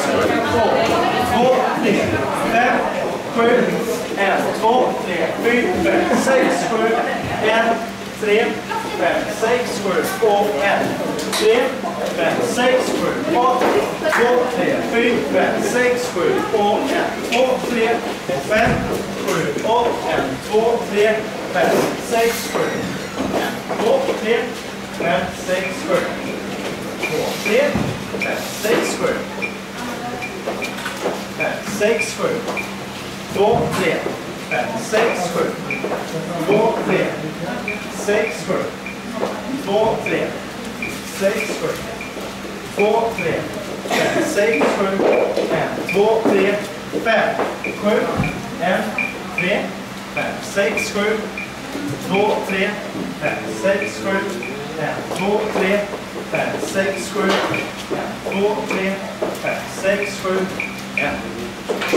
skruv, 2, 3, 5, 7, 1, 2, 3, 4, 5, 6, 7, 1, 3, 5, 6, 7, 2, 1, 3, 5, 6, 7, 8, 2, 3, 4, 5, 6, 7, 2, 1, 2, 3, 5, 7, 8, 1, 2, 3, 5, 6, 7, 1, 2, 3, 5, 6, 7, 2, 3, 5, 6, 7, 5, 6, 7, 2, 3, 5, 6, 7, 2, 3, 6, 7, 2, 3, 6, 7, 2, 3, 5, 6, 7, 1, 2, 3, 5, 7, 1, 3, 5, 6, 7, 2, 3, 5, 6, 7, 1, 2, 3, 5, 6, 7, 1, 2, 3, 5, 6, 7, 1.